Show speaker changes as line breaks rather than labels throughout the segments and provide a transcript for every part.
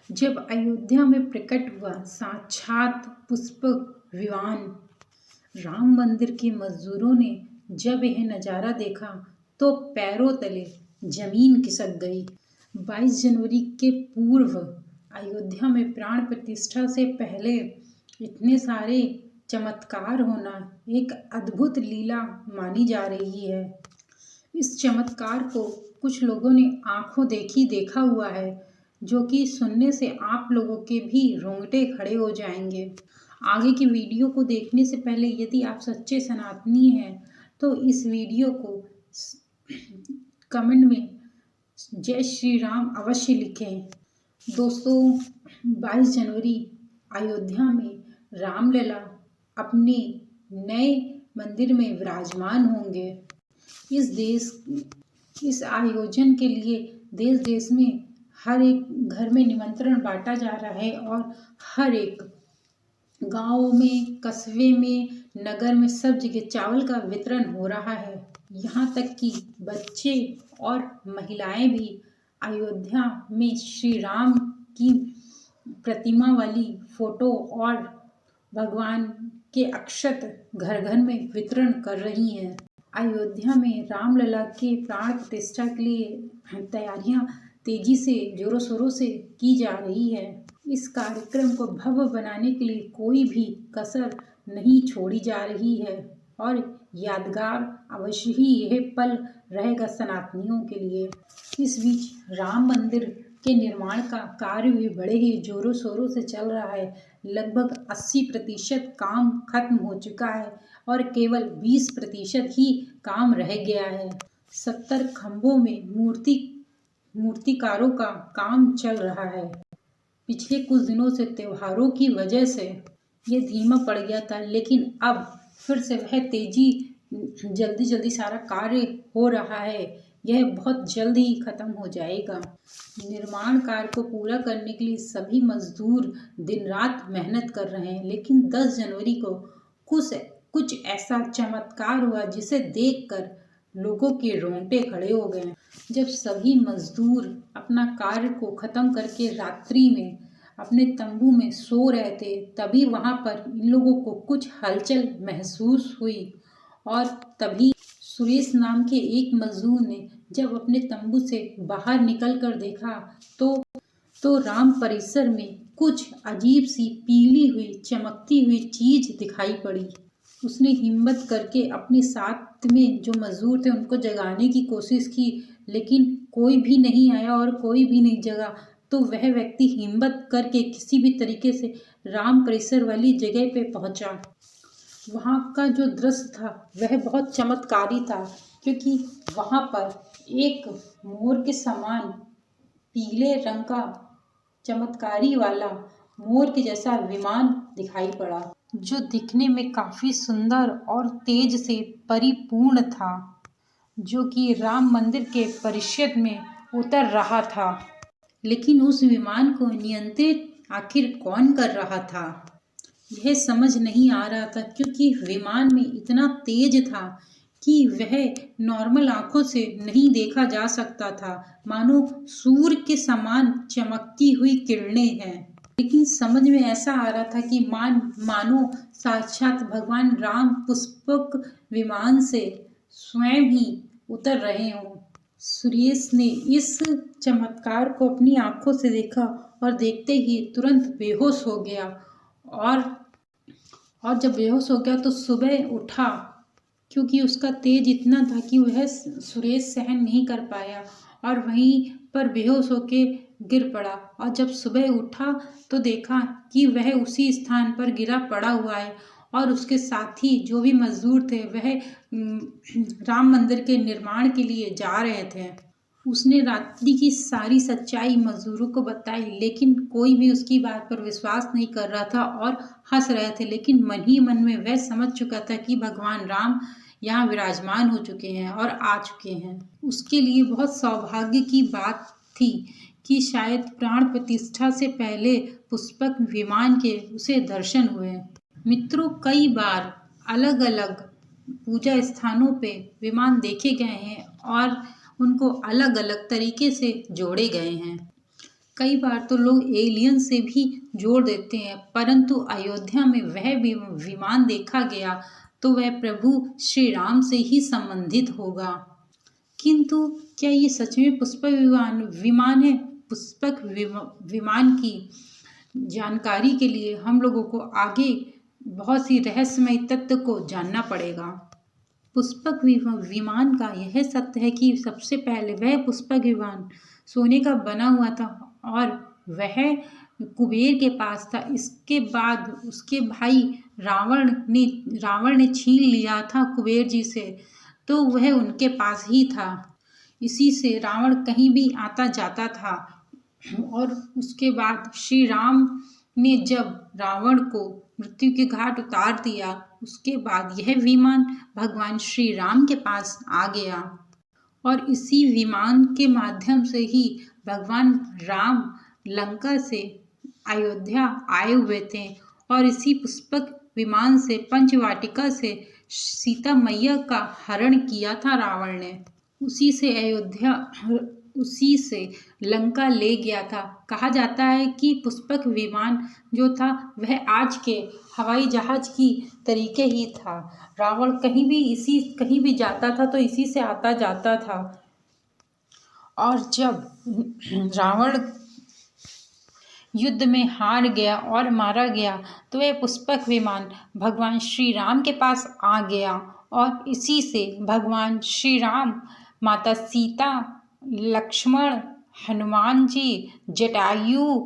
जब अयोध्या में प्रकट हुआ साक्षात पुष्पक विमान, राम मंदिर के मजदूरों ने जब यह नज़ारा देखा तो पैरों तले जमीन खिसक गई। 22 जनवरी के पूर्व अयोध्या में प्राण प्रतिष्ठा से पहले इतने सारे चमत्कार होना एक अद्भुत लीला मानी जा रही है। इस चमत्कार को कुछ लोगों ने आंखों देखी देखा हुआ है, जो कि सुनने से आप लोगों के भी रोंगटे खड़े हो जाएंगे। आगे की वीडियो को देखने से पहले यदि आप सच्चे सनातनी हैं तो इस वीडियो को कमेंट में जय श्री राम अवश्य लिखें। दोस्तों, 22 जनवरी अयोध्या में रामलला अपने नए मंदिर में विराजमान होंगे। इस आयोजन के लिए देश देश में हर एक घर में निमंत्रण बांटा जा रहा है और हर एक गांव में, कस्बे में, नगर में सब जगह चावल का वितरण हो रहा है। यहाँ तक कि बच्चे और महिलाएं भी अयोध्या में श्री राम की प्रतिमा वाली फोटो और भगवान के अक्षत घर घर में वितरण कर रही हैं। अयोध्या में रामलला के प्राण प्रतिष्ठा के लिए तैयारियां तेजी से जोरों शोरों से की जा रही है। इस कार्यक्रम को भव्य बनाने के लिए कोई भी कसर नहीं छोड़ी जा रही है और यादगार अवश्य ही यह पल रहेगा सनातनियों के लिए। इस बीच राम मंदिर के निर्माण का कार्य भी बड़े ही जोरों शोरों से चल रहा है। लगभग 80% काम खत्म हो चुका है और केवल 20% ही काम रह गया है। 70 खंभों में मूर्तिकारों का काम चल रहा है। पिछले कुछ दिनों से त्योहारों की वजह से ये धीमा पड़ गया था, लेकिन अब फिर से वह तेजी जल्दी सारा कार्य हो रहा है। यह बहुत जल्द ही खत्म हो जाएगा। निर्माण कार्य को पूरा करने के लिए सभी मजदूर दिन रात मेहनत कर रहे हैं, लेकिन 10 जनवरी को कुछ ऐसा चमत्कार हुआ जिसे देखकर लोगों के रोंगटे खड़े हो गए। जब सभी मजदूर अपना कार्य को खत्म करके रात्रि में अपने तंबू में सो रहे थे, तभी वहां पर इन लोगों को कुछ हलचल महसूस हुई और तभी सुरेश नाम के एक मजदूर ने जब अपने तंबू से बाहर निकल कर देखा तो राम परिसर में कुछ अजीब सी पीली हुई चमकती हुई चीज दिखाई पड़ी। उसने हिम्मत करके अपने साथ में जो मजदूर थे उनको जगाने की कोशिश की, लेकिन कोई भी नहीं आया और कोई भी नहीं जगा। तो वह व्यक्ति हिम्मत करके किसी भी तरीके से राम परिसर वाली जगह पे पहुंचा। वहाँ का जो दृश्य था वह बहुत चमत्कारी था, क्योंकि वहाँ पर एक मोर के समान पीले रंग का चमत्कारी वाला मोर के जैसा विमान दिखाई पड़ा, जो दिखने में काफी सुंदर और तेज से परिपूर्ण था, जो कि राम मंदिर के परिसर में उतर रहा था। लेकिन उस विमान को नियंत्रित आखिर कौन कर रहा था, यह समझ नहीं आ रहा था, क्योंकि विमान में इतना तेज था कि वह नॉर्मल आंखों से नहीं देखा जा सकता था, मानो सूर्य के समान चमकती हुई किरणें हैं। लेकिन समझ में ऐसा आ रहा था कि मानो साक्षात भगवान राम पुष्पक विमान से स्वयं ही उतर रहे हों। सुरेश ने इस चमत्कार को अपनी आंखों से देखा और देखते ही तुरंत बेहोश हो गया और जब बेहोश हो गया तो सुबह उठा, क्योंकि उसका तेज इतना था कि वह सुरेश सहन नहीं कर पाया और वहीं पर बेहोश होके गिर पड़ा। और जब सुबह उठा तो देखा कि वह उसी स्थान पर गिरा पड़ा हुआ है और उसके साथी जो भी मजदूर थे वह राम मंदिर के निर्माण के लिए जा रहे थे। उसने रात्रि की सारी सच्चाई मजदूरों को बताई, लेकिन कोई भी उसकी बात पर विश्वास नहीं कर रहा था और हंस रहे थे। लेकिन मन ही मन में वह समझ चुका था कि भगवान राम यहाँ विराजमान हो चुके हैं और आ चुके हैं। उसके लिए बहुत सौभाग्य की बात थी कि शायद प्राण प्रतिष्ठा से पहले पुष्पक विमान के उसे दर्शन हुए। मित्रों, कई बार अलग अलग पूजा स्थानों पे विमान देखे गए हैं और उनको अलग अलग तरीके से जोड़े गए हैं। कई बार तो लोग एलियन से भी जोड़ देते हैं, परंतु अयोध्या में वह विमान देखा गया तो वह प्रभु श्री राम से ही संबंधित होगा। किंतु क्या ये सच में पुष्पक विमान है? पुष्पक विमान की जानकारी के लिए हम लोगों को आगे बहुत सी रहस्यमय तथ्य को जानना पड़ेगा। पुष्पक विमान का यह सत्य है कि सबसे पहले वह पुष्पक विमान सोने का बना हुआ था और वह कुबेर के पास था। इसके बाद उसके भाई रावण ने छीन लिया था कुबेर जी से, तो वह उनके पास ही था। इसी से रावण कहीं भी आता जाता था। और उसके बाद श्री राम ने जब रावण को मृत्यु के घाट उतार दिया, उसके बाद यह विमान भगवान श्री राम के पास आ गया और इसी विमान के माध्यम से ही भगवान राम लंका से अयोध्या आए हुए थे और इसी पुष्पक विमान से पंचवाटिका से सीता मैया का हरण किया था रावण ने। उसी से लंका ले गया था। कहा जाता है कि पुष्पक विमान जो था वह आज के हवाई जहाज की तरीके ही था। रावण कहीं भी जाता था तो इसी से आता जाता था। और जब रावण युद्ध में हार गया और मारा गया तो वह पुष्पक विमान भगवान श्री राम के पास आ गया और इसी से भगवान श्री राम, माता सीता, लक्ष्मण, हनुमान जी, जटायु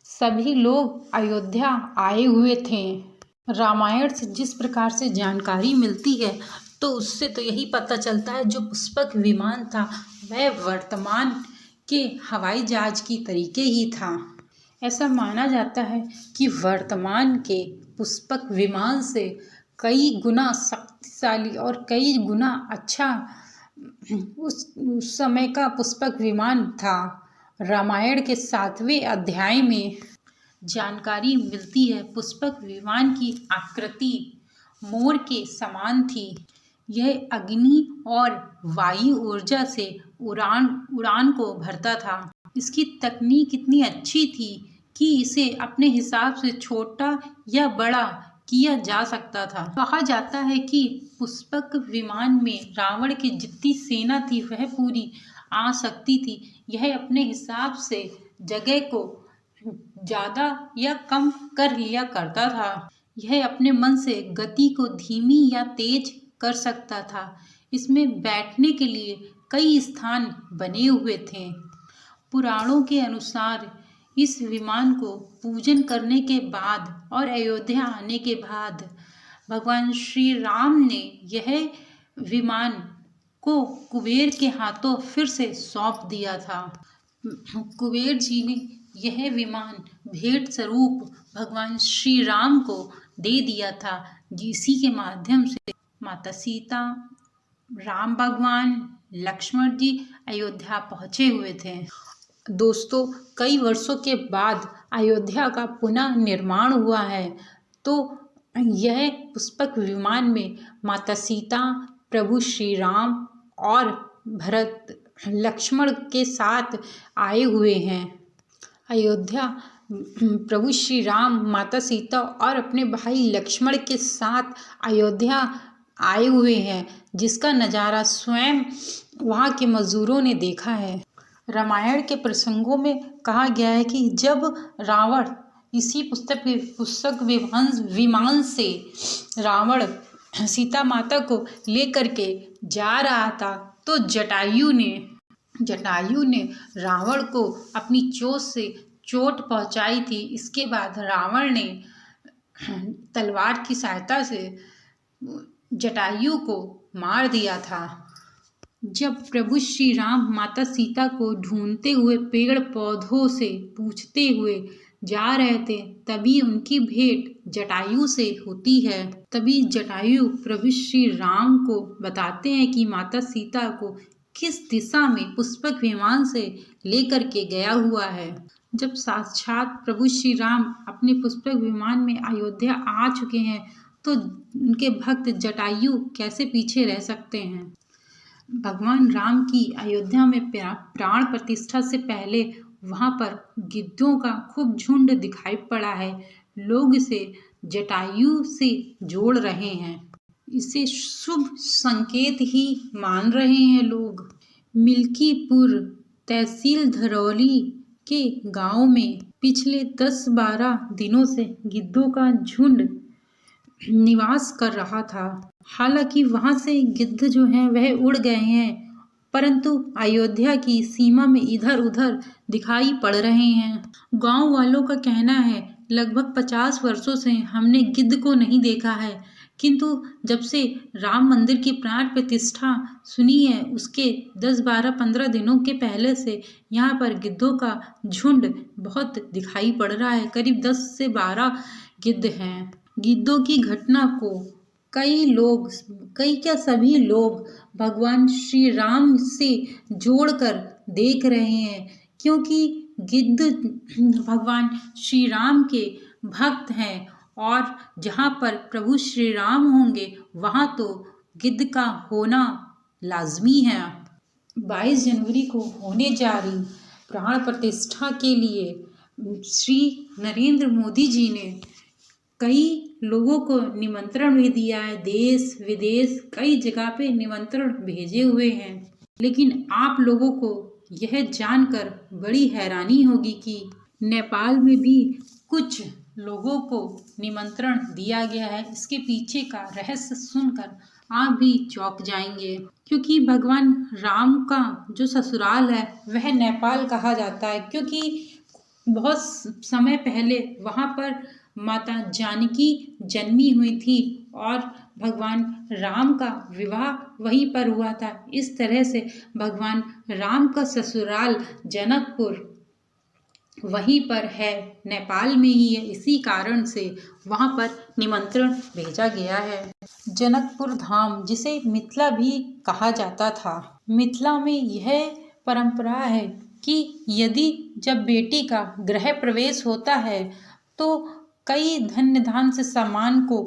सभी लोग अयोध्या आए हुए थे। रामायण से जिस प्रकार से जानकारी मिलती है तो उससे तो यही पता चलता है जो पुष्पक विमान था वह वर्तमान के हवाई जहाज की तरीके ही था। ऐसा माना जाता है कि वर्तमान के पुष्पक विमान से कई गुना शक्तिशाली और कई गुना अच्छा उस समय का पुष्पक विमान था। रामायण के 7वें अध्याय में जानकारी मिलती है पुष्पक विमान की आकृति मोर के समान थी। यह अग्नि और वायु ऊर्जा से उड़ान को भरता था। इसकी तकनीक इतनी अच्छी थी कि इसे अपने हिसाब से छोटा या बड़ा किया जा सकता था। कहा जाता है कि पुष्पक विमान में रावण की जितनी सेना थी वह पूरी आ सकती थी। यह अपने हिसाब से जगह को ज़्यादा या कम कर लिया करता था। यह अपने मन से गति को धीमी या तेज कर सकता था। इसमें बैठने के लिए कई स्थान बने हुए थे। पुराणों के अनुसार इस विमान को पूजन करने के बाद और अयोध्या आने के बाद भगवान श्री राम ने यह विमान को कुबेर के हाथों फिर से सौंप दिया था। कुबेर जी ने यह विमान भेंट स्वरूप भगवान श्री राम को दे दिया था, जिसी के माध्यम से माता सीता, राम भगवान, लक्ष्मण जी अयोध्या पहुँचे हुए थे। दोस्तों, कई वर्षों के बाद अयोध्या का पुनः निर्माण हुआ है, तो यह पुष्पक विमान में माता सीता, प्रभु श्री राम और भरत लक्ष्मण के साथ आए हुए हैं। अयोध्या प्रभु श्री राम, माता सीता और अपने भाई लक्ष्मण के साथ अयोध्या आए हुए हैं, जिसका नज़ारा स्वयं वहाँ के मजदूरों ने देखा है। रामायण के प्रसंगों में कहा गया है कि जब रावण इसी पुष्पक विमान से रावण सीता माता को लेकर के जा रहा था तो जटायु ने रावण को अपनी चोंच से चोट पहुंचाई थी। इसके बाद रावण ने तलवार की सहायता से जटायु को मार दिया था। जब प्रभु श्री राम माता सीता को ढूंढते हुए पेड़ पौधों से पूछते हुए जा रहे थे, तभी उनकी भेंट जटायु से होती है। तभी जटायु प्रभु श्री राम को बताते हैं कि माता सीता को किस दिशा में पुष्पक विमान से लेकर के गया हुआ है। जब साक्षात प्रभु श्री राम अपने पुष्पक विमान में अयोध्या आ चुके हैं तो उनके भक्त जटायु कैसे पीछे रह सकते हैं। भगवान राम की अयोध्या में प्राण प्रतिष्ठा से पहले वहाँ पर गिद्धों का खूब झुंड दिखाई पड़ा है। लोग इसे जटायु से जोड़ रहे हैं। इसे शुभ संकेत ही मान रहे हैं लोग। मिल्कीपुर तहसील धरौली के गांव में पिछले 10-12 दिनों से गिद्धों का झुंड निवास कर रहा था। हालांकि वहां से गिद्ध जो हैं वह उड़ गए हैं, परंतु अयोध्या की सीमा में इधर उधर दिखाई पड़ रहे हैं। गांव वालों का कहना है लगभग 50 वर्षों से हमने गिद्ध को नहीं देखा है, किंतु जब से राम मंदिर की प्राण प्रतिष्ठा सुनी है उसके 10-12-15 दिनों के पहले से यहाँ पर गिद्धों का झुंड बहुत दिखाई पड़ रहा है। करीब 10 से 12 गिद्ध हैं। गिद्धों की घटना को कई क्या सभी लोग भगवान श्री राम से जोड़कर देख रहे हैं, क्योंकि गिद्ध भगवान श्री राम के भक्त हैं और जहाँ पर प्रभु श्री राम होंगे वहाँ तो गिद्ध का होना लाजमी है। 22 जनवरी को होने जा रही प्राण प्रतिष्ठा के लिए श्री नरेंद्र मोदी जी ने कई लोगों को निमंत्रण भी दिया है। देश विदेश कई जगह पे निमंत्रण भेजे हुए हैं, लेकिन आप लोगों को यह जानकर बड़ी हैरानी होगी कि नेपाल में भी कुछ लोगों को निमंत्रण दिया गया है। इसके पीछे का रहस्य सुनकर आप भी चौंक जाएंगे, क्योंकि भगवान राम का जो ससुराल है वह नेपाल कहा जाता है, क्योंकि बहुत समय पहले वहाँ पर माता जानकी जन्मी हुई थी और भगवान राम का विवाह वहीं पर हुआ था। इस तरह से भगवान राम का ससुराल जनकपुर वहीं पर है, नेपाल में ही है। इसी कारण से वहाँ पर निमंत्रण भेजा गया है। जनकपुर धाम, जिसे मिथिला भी कहा जाता था, मिथिला में यह परंपरा है कि यदि जब बेटी का गृह प्रवेश होता है तो कई धन्य धान से सामान को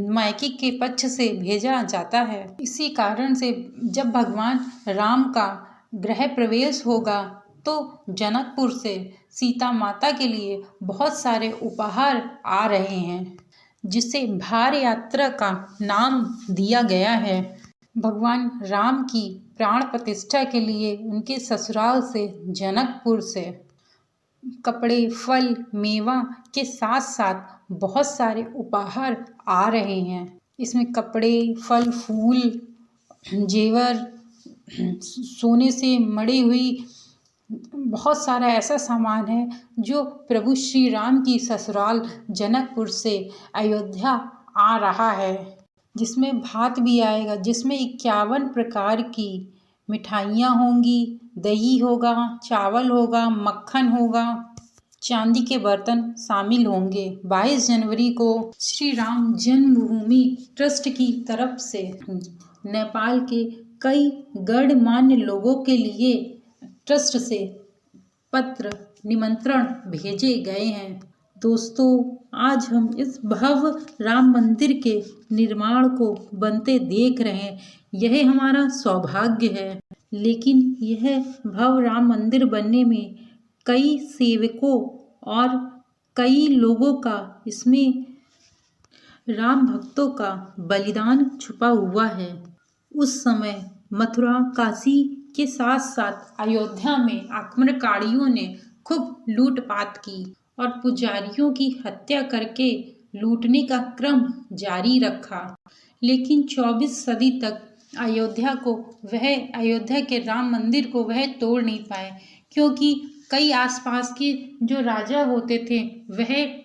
मायके के पक्ष से भेजा जाता है। इसी कारण से जब भगवान राम का गृह प्रवेश होगा तो जनकपुर से सीता माता के लिए बहुत सारे उपहार आ रहे हैं, जिसे भार यात्रा का नाम दिया गया है। भगवान राम की प्राण प्रतिष्ठा के लिए उनके ससुराल से जनकपुर से कपड़े, फल, मेवा के साथ साथ बहुत सारे उपहार आ रहे हैं। इसमें कपड़े, फल, फूल, जेवर, सोने से मड़ी हुई बहुत सारा ऐसा सामान है जो प्रभु श्री राम की ससुराल जनकपुर से अयोध्या आ रहा है, जिसमें भात भी आएगा, जिसमें 51 प्रकार की मिठाइयाँ होंगी, दही होगा, चावल होगा, मक्खन होगा, चांदी के बर्तन शामिल होंगे। 22 जनवरी को श्री राम जन्मभूमि ट्रस्ट की तरफ से नेपाल के कई गणमान्य लोगों के लिए ट्रस्ट से पत्र निमंत्रण भेजे गए हैं। दोस्तों, आज हम इस भव्य राम मंदिर के निर्माण को बनते देख रहे हैं। यह हमारा सौभाग्य है, लेकिन यह भव्य राम मंदिर बनने में कई सेवकों और कई लोगों का, इसमें राम भक्तों का बलिदान छुपा हुआ है। उस समय मथुरा, काशी के साथ साथ अयोध्या में आक्रमणकारियों ने खूब लूटपाट की और पुजारियों की हत्या करके लूटने का क्रम जारी रखा। लेकिन 24 सदी तक अयोध्या के राम मंदिर को वह तोड़ नहीं पाए, क्योंकि कई आसपास के जो राजा होते थे वह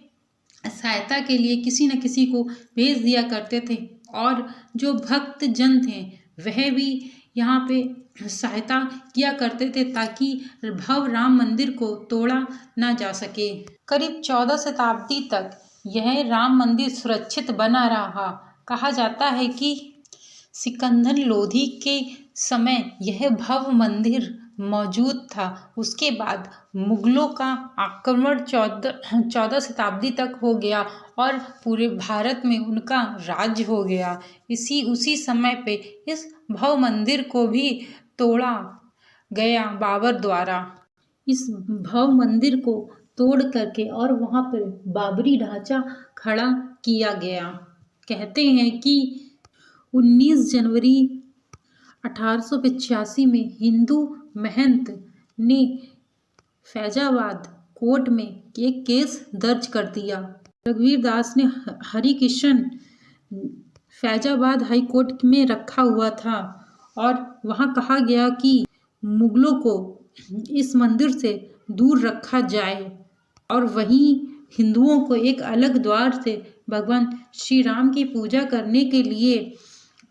सहायता के लिए किसी न किसी को भेज दिया करते थे, और जो भक्त जन थे वह भी यहाँ पे सहायता किया करते थे ताकि भव्य राम मंदिर को तोड़ा ना जा सके। करीब 14 शताब्दी तक यह राम मंदिर सुरक्षित बना रहा। कहा जाता है कि सिकंदर लोधी के समय यह भव्य मंदिर मौजूद था। उसके बाद मुगलों का आक्रमण 14 शताब्दी तक हो गया और पूरे भारत में उनका राज्य हो गया। उसी समय पे इस भव्य मंदिर को भी तोड़ा गया बाबर द्वारा। इस भव्य मंदिर को तोड़ करके और वहाँ पर बाबरी ढांचा खड़ा किया गया। कहते हैं कि 19 जनवरी 1885 में हिंदू महंत ने फैजाबाद कोर्ट में एक केस दर्ज कर दिया। रघुवीर दास ने हरिकिशन फैजाबाद हाई कोर्ट में रखा हुआ था और वहाँ कहा गया कि मुगलों को इस मंदिर से दूर रखा जाए और वहीं हिंदुओं को एक अलग द्वार से भगवान श्री राम की पूजा करने के लिए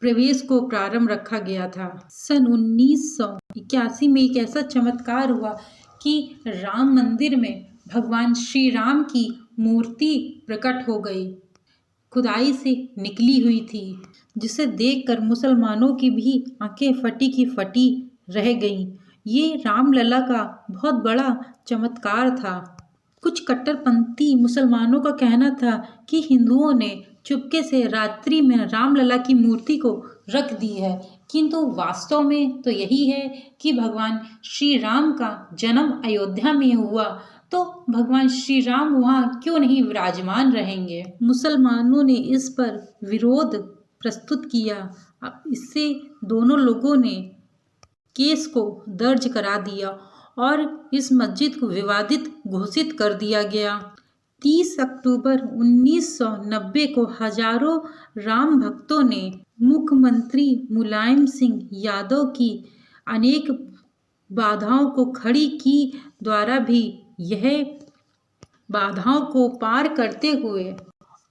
प्रवेश को प्रारंभ रखा गया था। सन 1981 में एक ऐसा चमत्कार हुआ कि राम मंदिर में भगवान श्री राम की मूर्ति प्रकट हो गई, खुदाई से निकली हुई थी, जिसे देखकर मुसलमानों की भी आंखें फटी की फटी रह गईं। ये रामलला का बहुत बड़ा चमत्कार था। कुछ कट्टरपंथी मुसलमानों का कहना था कि हिंदुओं ने चुपके से रात्रि में रामलला की मूर्ति को रख दी है, किंतु वास्तव में तो यही है कि भगवान श्री राम का जन्म अयोध्या में हुआ, तो भगवान श्री राम वहाँ क्यों नहीं विराजमान रहेंगे। मुसलमानों ने इस पर विरोध प्रस्तुत किया। इससे दोनों लोगों ने केस को दर्ज करा दिया और इस मस्जिद को विवादित घोषित कर दिया गया। 30 अक्टूबर 1990 को हजारों राम भक्तों ने मुख्यमंत्री मुलायम सिंह यादव की अनेक बाधाओं को खड़ी की द्वारा भी यह बाधाओं को पार करते हुए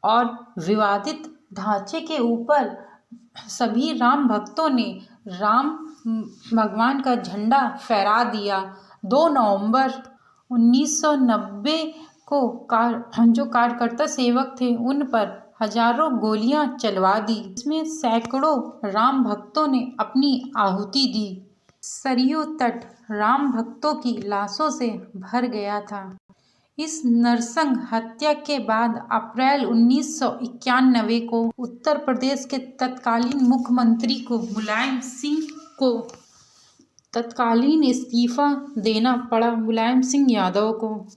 और विवादित ढांचे के ऊपर सभी राम भक्तों ने राम भगवान का झंडा फहरा दिया। 2 नवंबर 1990 को जो कार्यकर्ता सेवक थे उन पर हजारों गोलियां चलवा दी। इसमें सैकड़ों राम भक्तों ने अपनी आहुति दी। सरयू तट राम भक्तों की लाशों से भर गया था। इस नरसंग हत्या के बाद अप्रैल 1991 को उत्तर प्रदेश के तत्कालीन मुख्यमंत्री को मुलायम सिंह को तत्कालीन इस्तीफा देना पड़ा। मुलायम सिंह यादव को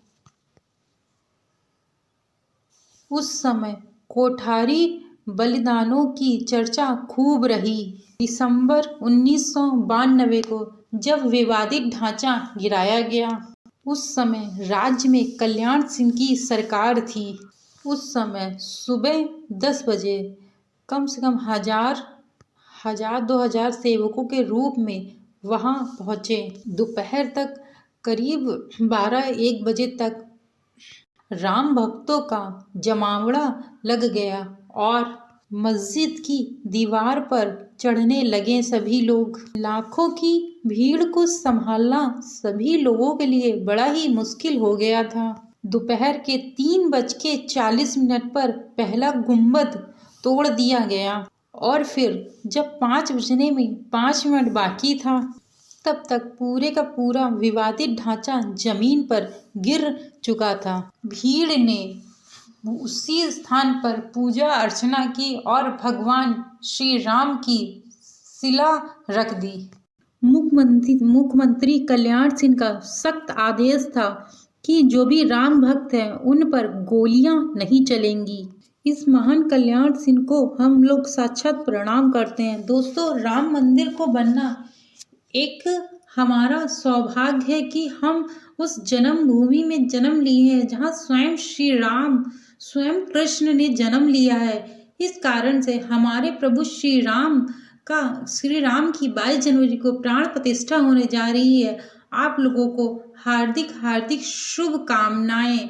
उस समय कोठारी बलिदानों की चर्चा खूब रही। दिसंबर 1992 को जब विवादित ढांचा गिराया गया, उस समय राज्य में कल्याण सिंह की सरकार थी। उस समय सुबह 10 बजे कम से कम 1000-2000 सेवकों के रूप में वहां पहुंचे। दोपहर तक करीब 12-1 बजे तक राम भक्तों का जमावड़ा लग गया और मस्जिद की दीवार पर चढ़ने लगे सभी लोग। लाखों की भीड़ को संभालना सभी लोगों के लिए बड़ा ही मुश्किल हो गया था। दोपहर के 3:40 पर पहला गुंबद तोड़ दिया गया और फिर जब 5 बजने में 5 मिनट बाकी था, तब तक पूरे का पूरा विवादित ढांचा जमीन पर गिर चुका था। भीड़ ने उसी स्थान पर पूजा अर्चना की और भगवान श्री राम की शिला रख दी। मुख्यमंत्री कल्याण सिंह का सख्त आदेश था कि जो भी राम भक्त हैं उन पर गोलियां नहीं चलेंगी। इस महान कल्याण सिंह को हम लोग साक्षात प्रणाम करते हैं। दोस्तों, राम मंदिर को बनना एक हमारा सौभाग्य है कि हम उस जन्मभूमि में जन्म लिए हैं जहाँ स्वयं श्री राम, स्वयं कृष्ण ने जन्म लिया है। इस कारण से हमारे प्रभु श्री राम की 22 जनवरी को प्राण प्रतिष्ठा होने जा रही है। आप लोगों को हार्दिक हार्दिक शुभकामनाएं।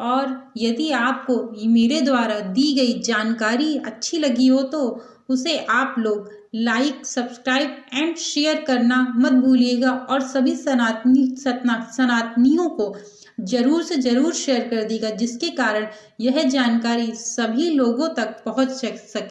और यदि आपको मेरे द्वारा दी गई जानकारी अच्छी लगी हो तो उसे आप लोग लाइक, सब्सक्राइब एंड शेयर करना मत भूलिएगा और सभी सनातनियों को जरूर से जरूर शेयर कर दीजिएगा, जिसके कारण यह जानकारी सभी लोगों तक पहुंच सके।